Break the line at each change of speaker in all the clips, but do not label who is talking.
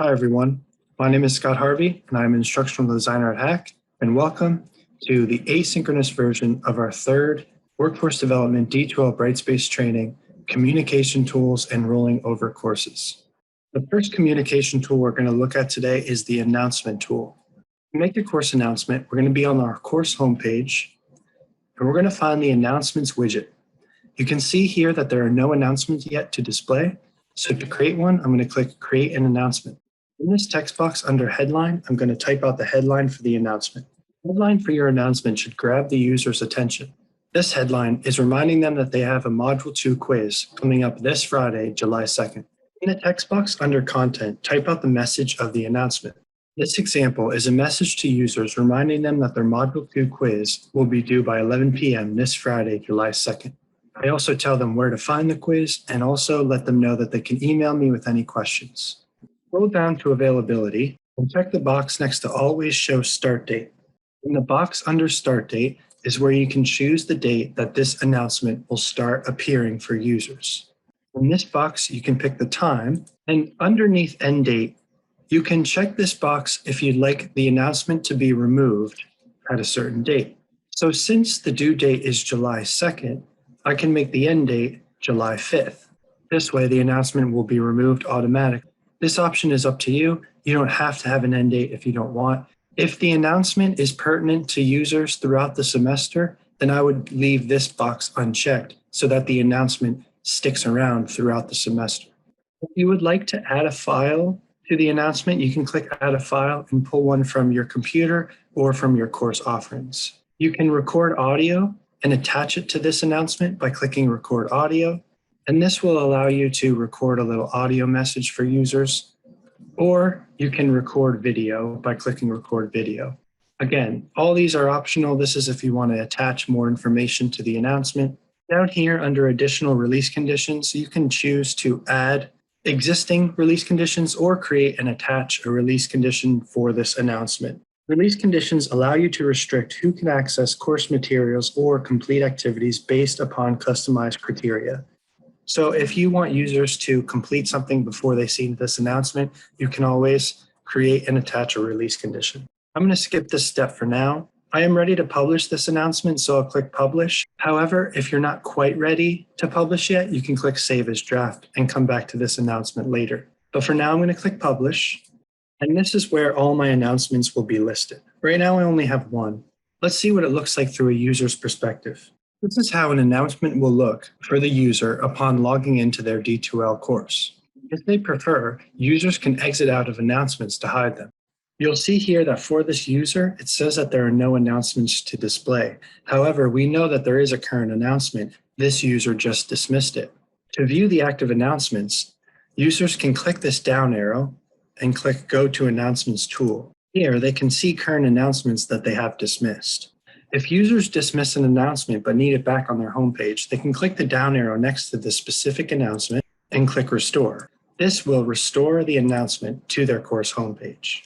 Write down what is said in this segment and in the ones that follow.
Hi, everyone. My name is Scott Harvey, and I'm an instructional designer at Hack, and welcome to the asynchronous version of our third Workforce Development D2L Brightspace Training Communication Tools and Rolling Over courses. The first communication tool we're going to look at today is the announcement tool. To make a course announcement, we're going to be on our course homepage, and we're going to find the announcements widget. You can see here that there are no announcements yet to display. So to create one, I'm going to click Create an Announcement. In this text box under Headline, I'm going to type out the headline for the announcement. The headline for your announcement should grab the user's attention. This headline is reminding them that they have a Module 2 quiz coming up this Friday, July 2nd. In the text box under Content, type out the message of the announcement. This example is a message to users reminding them that their Module 2 quiz will be due by 11 p.m. this Friday, July 2nd. I also tell them where to find the quiz and also let them know that they can email me with any questions. Scroll down to Availability and check the box next to Always Show Start Date. In the box under Start Date is where you can choose the date that this announcement will start appearing for users. In this box, you can pick the time, and underneath End Date, you can check this box if you'd like the announcement to be removed at a certain date. So since the due date is July 2nd, I can make the end date July 5th. This way, the announcement will be removed automatically. This option is up to you. You don't have to have an end date if you don't want. If the announcement is pertinent to users throughout the semester, then I would leave this box unchecked so that the announcement sticks around throughout the semester. If you would like to add a file to the announcement, you can click Add a File and pull one from your computer or from your course offerings. You can record audio and attach it to this announcement by clicking Record Audio. And this will allow you to record a little audio message for users, or you can record video by clicking Record Video. Again, all these are optional. This is if you want to attach more information to the announcement. Down here under Additional Release Conditions, you can choose to add existing release conditions or create and attach a release condition for this announcement. Release conditions allow you to restrict who can access course materials or complete activities based upon customized criteria. So if you want users to complete something before they see this announcement, you can always create and attach a release condition. I'm going to skip this step for now. I am ready to publish this announcement, so I'll click Publish. However, if you're not quite ready to publish yet, you can click Save as Draft and come back to this announcement later. But for now, I'm going to click Publish. And this is where all my announcements will be listed. Right now, I only have one. Let's see what it looks like through a user's perspective. This is how an announcement will look for the user upon logging into their D2L course. If they prefer, users can exit out of announcements to hide them. You'll see here that for this user, it says that there are no announcements to display. However, we know that there is a current announcement. This user just dismissed it. To view the active announcements, users can click this down arrow and click Go to Announcements tool. Here, they can see current announcements that they have dismissed. If users dismiss an announcement but need it back on their homepage, they can click the down arrow next to the specific announcement and click Restore. This will restore the announcement to their course homepage.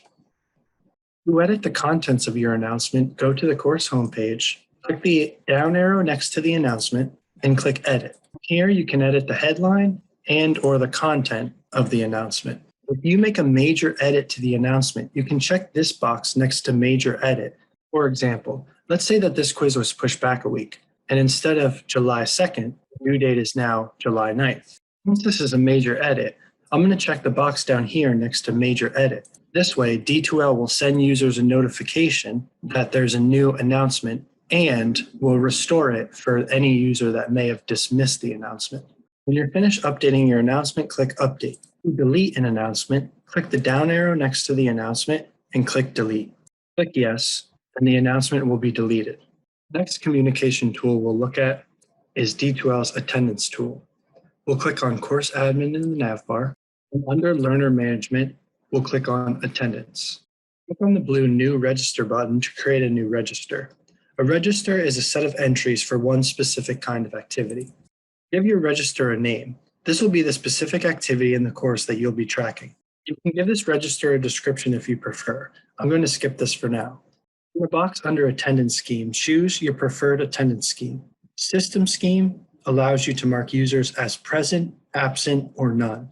To edit the contents of your announcement, go to the course homepage, click the down arrow next to the announcement, and click Edit. Here you can edit the headline and/or the content of the announcement. If you make a major edit to the announcement, you can check this box next to Major Edit. For example, let's say that this quiz was pushed back a week, and instead of July 2nd, the due date is now July 9th. Since this is a major edit, I'm going to check the box down here next to Major Edit. This way, D2L will send users a notification that there's a new announcement and will restore it for any user that may have dismissed the announcement. When you're finished updating your announcement, click Update. To delete an announcement, click the down arrow next to the announcement and click Delete. Click Yes, and the announcement will be deleted. Next communication tool we'll look at is D2L's Attendance tool. We'll click on Course Admin in the navbar, and under Learner Management, we'll click on Attendance. Click on the blue New Register button to create a new register. A register is a set of entries for one specific kind of activity. Give your register a name. This will be the specific activity in the course that you'll be tracking. You can give this register a description if you prefer. I'm going to skip this for now. In the box under Attendance Scheme, choose your preferred attendance scheme. System Scheme allows you to mark users as present, absent, or none.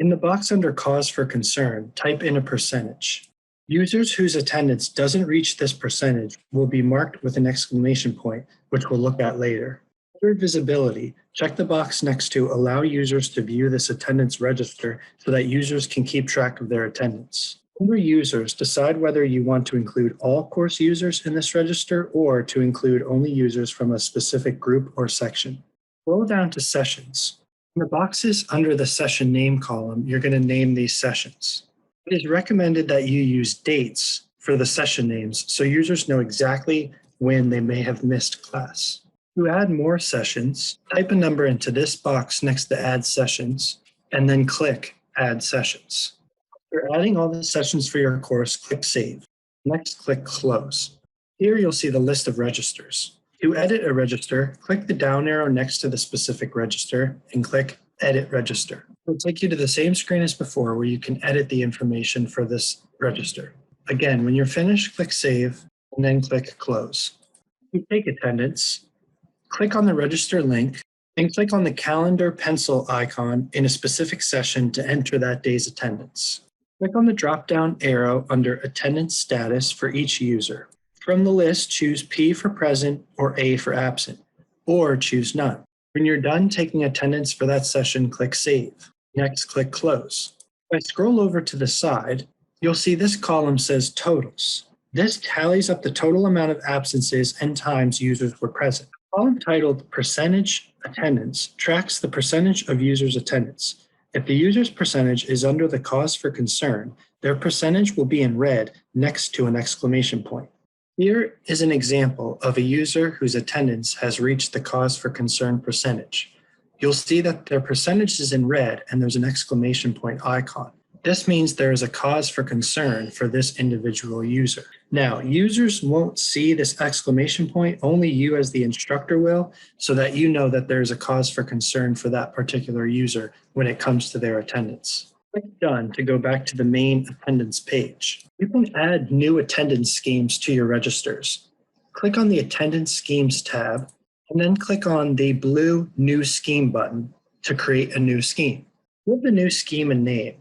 In the box under cause for concern, type in a percentage. Users whose attendance doesn't reach this percentage will be marked with an exclamation point, which we'll look at later. Under visibility, check the box next to allow users to view this attendance register so that users can keep track of their attendance. Under users, decide whether you want to include all course users in this register or to include only users from a specific group or section. Scroll down to sessions. In the boxes under the session name column, you're going to name these sessions. It is recommended that you use dates for the session names so users know exactly when they may have missed class. To add more sessions, type a number into this box next to Add Sessions, and then click Add Sessions. After adding all the sessions for your course, click Save. Next, click Close. Here you'll see the list of registers. To edit a register, click the down arrow next to the specific register and click Edit Register. It'll take you to the same screen as before where you can edit the information for this register. Again, when you're finished, click Save and then click Close. To take attendance, click on the register link and click on the calendar pencil icon in a specific session to enter that day's attendance. Click on the drop-down arrow under Attendance Status for each user. From the list, choose P for present or A for absent, or choose none. When you're done taking attendance for that session, click Save. Next, click Close. If I scroll over to the side, you'll see this column says Totals. This tallies up the total amount of absences and times users were present. The column titled Percentage Attendance tracks the percentage of users' attendance. If the user's percentage is under the cause for concern, their percentage will be in red next to an exclamation point. Here is an example of a user whose attendance has reached the cause for concern percentage. You'll see that their percentage is in red and there's an exclamation point icon. This means there is a cause for concern for this individual user. Now, users won't see this exclamation point, only you as the instructor will, so that you know that there's a cause for concern for that particular user when it comes to their attendance. Click Done to go back to the main attendance page. You can add new attendance schemes to your registers. Click on the Attendance Schemes tab, and then click on the blue New Scheme button to create a new scheme. Give the new scheme a name,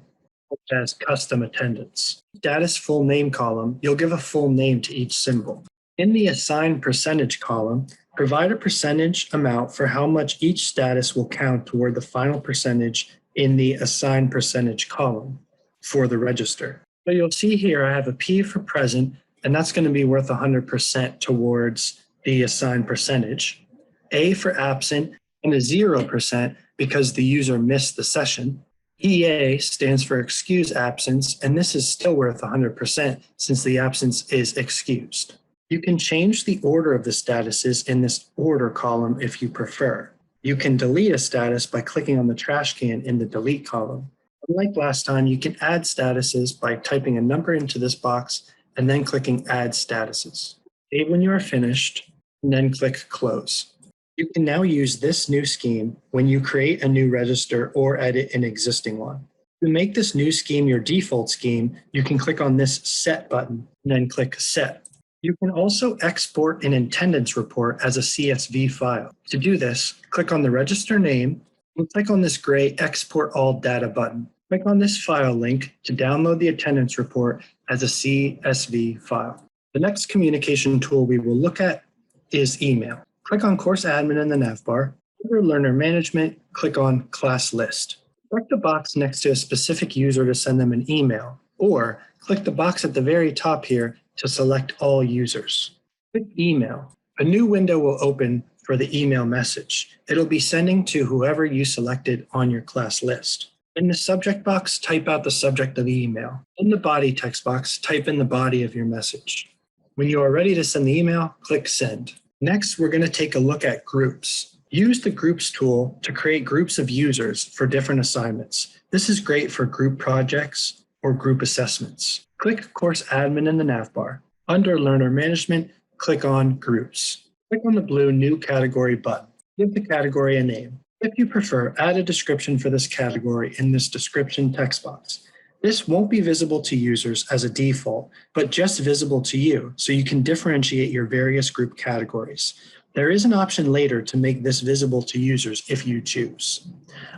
such as Custom Attendance. Status full name column, you'll give a full name to each symbol. In the Assign Percentage column, provide a percentage amount for how much each status will count toward the final percentage in the Assign Percentage column for the register. So you'll see here I have a P for present, and that's going to be worth 100% towards the assigned percentage. A for absent, and a 0% because the user missed the session. EA stands for excuse absence, and this is still worth 100% since the absence is excused. You can change the order of the statuses in this order column if you prefer. You can delete a status by clicking on the trash can in the delete column. Unlike last time, you can add statuses by typing a number into this box and then clicking Add Statuses. Save when you are finished, and then click Close. You can now use this new scheme when you create a new register or edit an existing one. To make this new scheme your default scheme, you can click on this Set button and then click Set. You can also export an attendance report as a CSV file. To do this, click on the register name and click on this gray Export All Data button. Click on this file link to download the attendance report as a CSV file. The next communication tool we will look at is email. Click on Course Admin in the navbar. Under Learner Management, click on Class List. Select the box next to a specific user to send them an email, or click the box at the very top here to select all users. Click Email. A new window will open for the email message. It'll be sending to whoever you selected on your class list. In the subject box, type out the subject of the email. In the body text box, type in the body of your message. When you are ready to send the email, click Send. Next, we're going to take a look at groups. Use the Groups tool to create groups of users for different assignments. This is great for group projects or group assessments. Click Course Admin in the navbar. Under Learner Management, click on Groups. Click on the blue New Category button. Give the category a name. If you prefer, add a description for this category in this description text box. This won't be visible to users as a default, but just visible to you, so you can differentiate your various group categories. There is an option later to make this visible to users if you choose.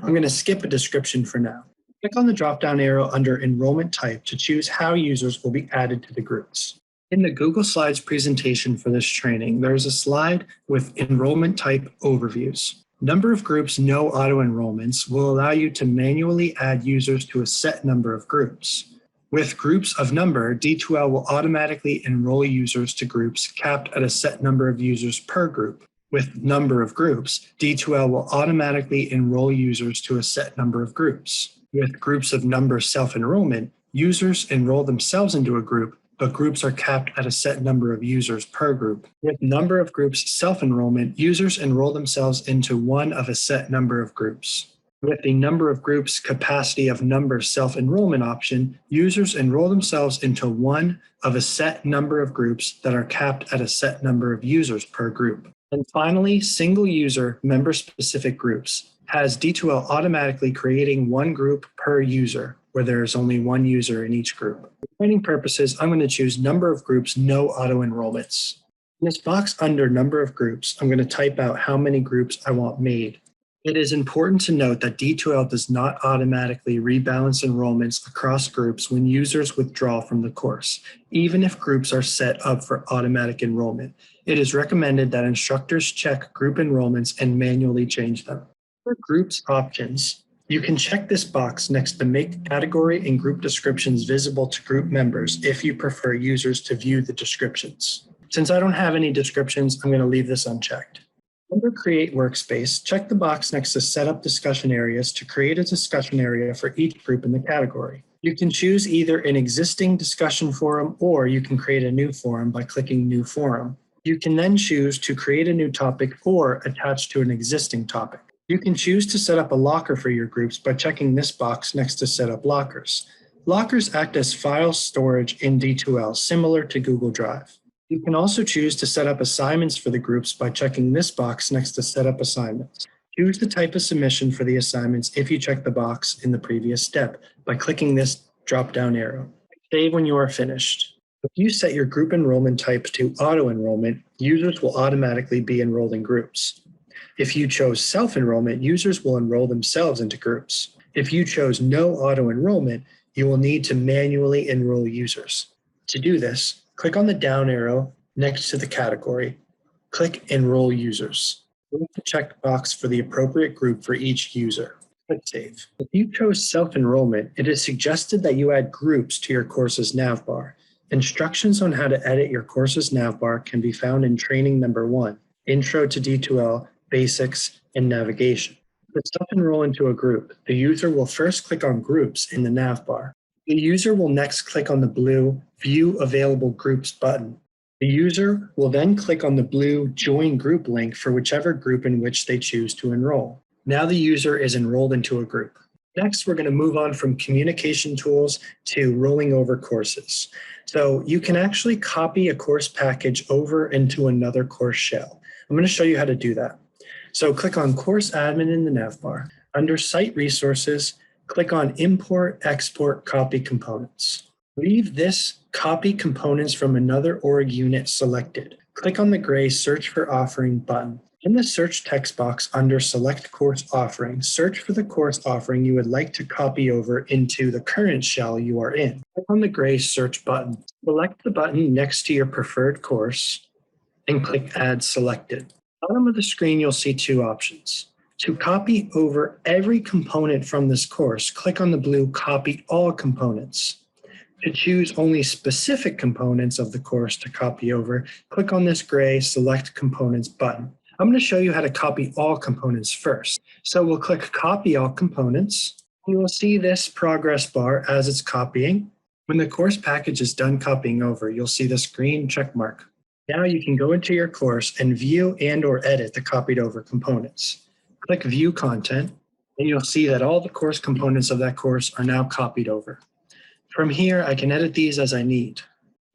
I'm going to skip a description for now. Click on the drop-down arrow under Enrollment Type to choose how users will be added to the groups. In the Google Slides presentation for this training, there is a slide with enrollment type overviews. Number of groups, no auto-enrollments, will allow you to manually add users to a set number of groups. With groups of number, D2L will automatically enroll users to groups capped at a set number of users per group. With number of groups, D2L will automatically enroll users to a set number of groups. With groups of number self-enrollment, users enroll themselves into a group, but groups are capped at a set number of users per group. With number of groups self-enrollment, users enroll themselves into one of a set number of groups. With the number of groups capacity of number self-enrollment option, users enroll themselves into one of a set number of groups that are capped at a set number of users per group. And finally, single user member-specific groups has D2L automatically creating one group per user, where there is only one user in each group. For training purposes, I'm going to choose number of groups, no auto-enrollments. In this box under number of groups, I'm going to type out how many groups I want made. It is important to note that D2L does not automatically rebalance enrollments across groups when users withdraw from the course, even if groups are set up for automatic enrollment. It is recommended that instructors check group enrollments and manually change them. For groups options, you can check this box next to make category and group descriptions visible to group members if you prefer users to view the descriptions. Since I don't have any descriptions, I'm going to leave this unchecked. Under Create Workspace, check the box next to Set up Discussion Areas to create a discussion area for each group in the category. You can choose either an existing discussion forum or you can create a new forum by clicking New Forum. You can then choose to create a new topic or attach to an existing topic. You can choose to set up a locker for your groups by checking this box next to Set up Lockers. Lockers act as file storage in D2L, similar to Google Drive. You can also choose to set up assignments for the groups by checking this box next to Set up Assignments. Choose the type of submission for the assignments if you check the box in the previous step by clicking this drop-down arrow. Save when you are finished. If you set your group enrollment type to auto-enrollment, users will automatically be enrolled in groups. If you chose self-enrollment, users will enroll themselves into groups. If you chose no auto-enrollment, you will need to manually enroll users. To do this, click on the down arrow next to the category. Click Enroll Users. Click the checkbox for the appropriate group for each user. Click Save. If you chose self-enrollment, it is suggested that you add groups to your course's navbar. Instructions on how to edit your course's navbar can be found in Training Number 1, Intro to D2L, Basics, and Navigation. To self-enroll into a group, the user will first click on Groups in the navbar. The user will next click on the blue View Available Groups button. The user will then click on the blue Join Group link for whichever group in which they choose to enroll. Now the user is enrolled into a group. Next, we're going to move on from communication tools to rolling over courses. So you can actually copy a course package over into another course shell. I'm going to show you how to do that. So click on Course Admin in the navbar. Under Site Resources, click on Import, Export, Copy Components. Leave this Copy Components from another org unit selected. Click on the gray Search for Offering button. In the search text box under Select Course Offering, search for the course offering you would like to copy over into the current shell you are in. Click on the gray Search button. Select the button next to your preferred course and click Add Selected. At the bottom of the screen, you'll see two options. To copy over every component from this course, click on the blue Copy All Components. To choose only specific components of the course to copy over, click on this gray Select Components button. I'm going to show you how to copy all components first. So we'll click Copy All Components. You will see this progress bar as it's copying. When the course package is done copying over, you'll see this green check mark. Now you can go into your course and view and/or edit the copied over components. Click View Content, and you'll see that all the course components of that course are now copied over. From here, I can edit these as I need.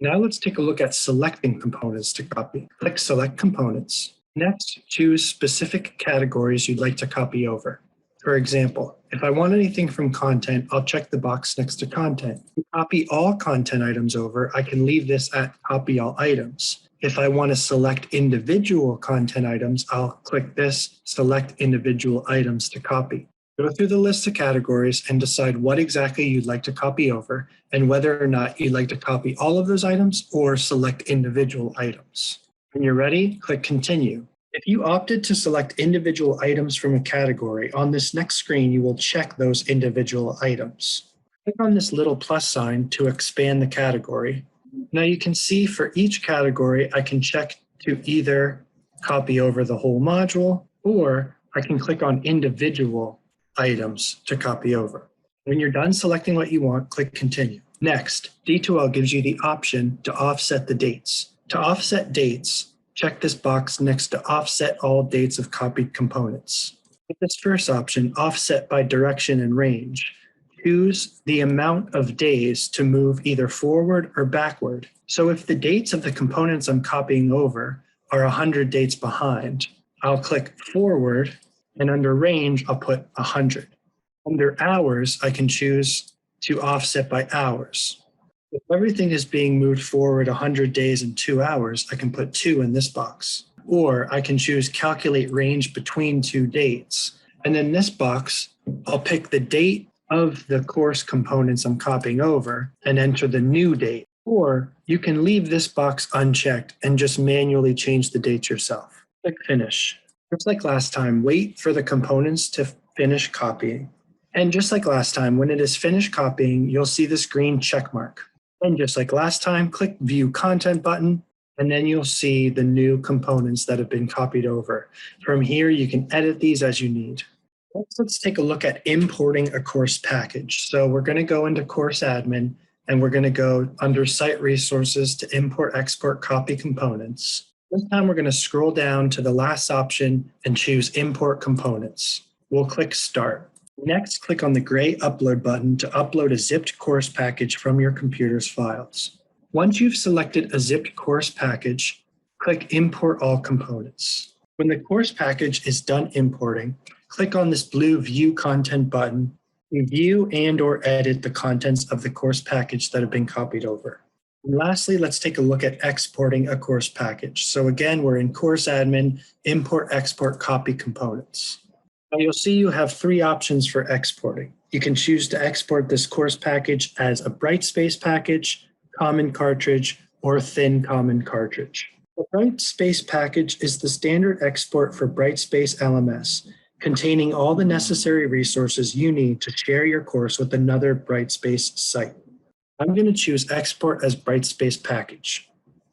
Now let's take a look at selecting components to copy. Click Select Components. Next, choose specific categories you'd like to copy over. For example, if I want anything from content, I'll check the box next to content. To copy all content items over, I can leave this at Copy All Items. If I want to select individual content items, I'll click this Select Individual Items to copy. Go through the list of categories and decide what exactly you'd like to copy over and whether or not you'd like to copy all of those items or select individual items. When you're ready, click Continue. If you opted to select individual items from a category, on this next screen, you will check those individual items. Click on this little plus sign to expand the category. Now you can see for each category, I can check to either copy over the whole module, or I can click on individual items to copy over. When you're done selecting what you want, click Continue. Next, D2L gives you the option to offset the dates. To offset dates, check this box next to Offset all dates of copied components. With this first option, Offset by direction and range, choose the amount of days to move either forward or backward. So if the dates of the components I'm copying over are 100 dates behind, I'll click Forward, and under Range, I'll put 100. Under Hours, I can choose to offset by hours. If everything is being moved forward 100 days and 2 hours, I can put 2 in this box. Or I can choose Calculate Range between 2 dates. And in this box, I'll pick the date of the course components I'm copying over and enter the new date. Or you can leave this box unchecked and just manually change the dates yourself. Click Finish. Just like last time, wait for the components to finish copying. And just like last time, when it is finished copying, you'll see this green check mark. And just like last time, click View Content button, and then you'll see the new components that have been copied over. From here, you can edit these as you need. Let's take a look at importing a course package. So we're going to go into Course Admin, and we're going to go under Site Resources to Import, Export, Copy Components. This time, we're going to scroll down to the last option and choose Import Components. We'll click Start. Next, click on the gray Upload button to upload a zipped course package from your computer's files. Once you've selected a zipped course package, click Import All Components. When the course package is done importing, click on this blue View Content button to view and/or edit the contents of the course package that have been copied over. And lastly, let's take a look at exporting a course package. So again, we're in Course Admin, Import, Export, Copy Components. Now you'll see you have 3 options for exporting. You can choose to export this course package as a Brightspace package, common cartridge, or thin common cartridge. The Brightspace package is the standard export for Brightspace LMS, containing all the necessary resources you need to share your course with another Brightspace site. I'm going to choose Export as Brightspace package,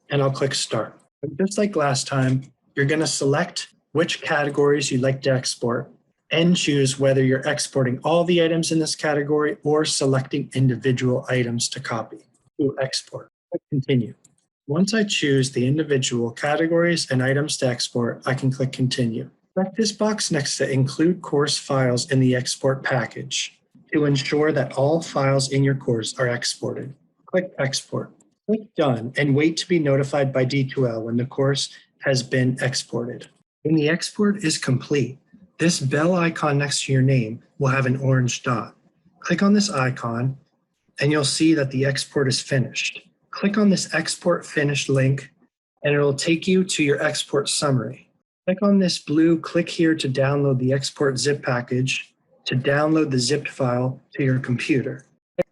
and I'll click Start. And just like last time, you're going to select which categories you'd like to export, and choose whether you're exporting all the items in this category or selecting individual items to copy. To export. Click Continue. Once I choose the individual categories and items to export, I can click Continue. Check this box next to Include Course Files in the Export package to ensure that all files in your course are exported. Click Export. Click Done and wait to be notified by D2L when the course has been exported. When the export is complete, this bell icon next to your name will have an orange dot. Click on this icon and you'll see that the export is finished. Click on this Export Finished link and it'll take you to your export summary. Click on this blue Click Here to download the export zip package to download the zipped file to your computer.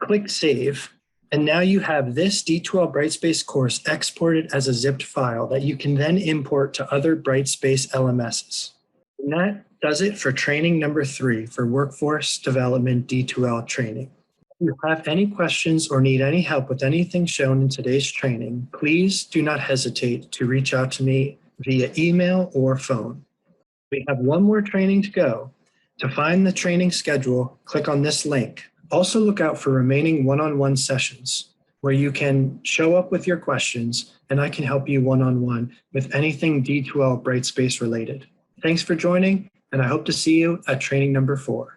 Click Save, and now you have this D2L Brightspace course exported as a zipped file that you can then import to other Brightspace LMSs. And that does it for training number 3 for Workforce Development D2L Training. If you have any questions or need any help with anything shown in today's training, please do not hesitate to reach out to me via email or phone. We have one more training to go. To find the training schedule, click on this link. Also look out for remaining one-on-one sessions where you can show up with your questions and I can help you one-on-one with anything D2L Brightspace related. Thanks for joining, and I hope to see you at training number 4.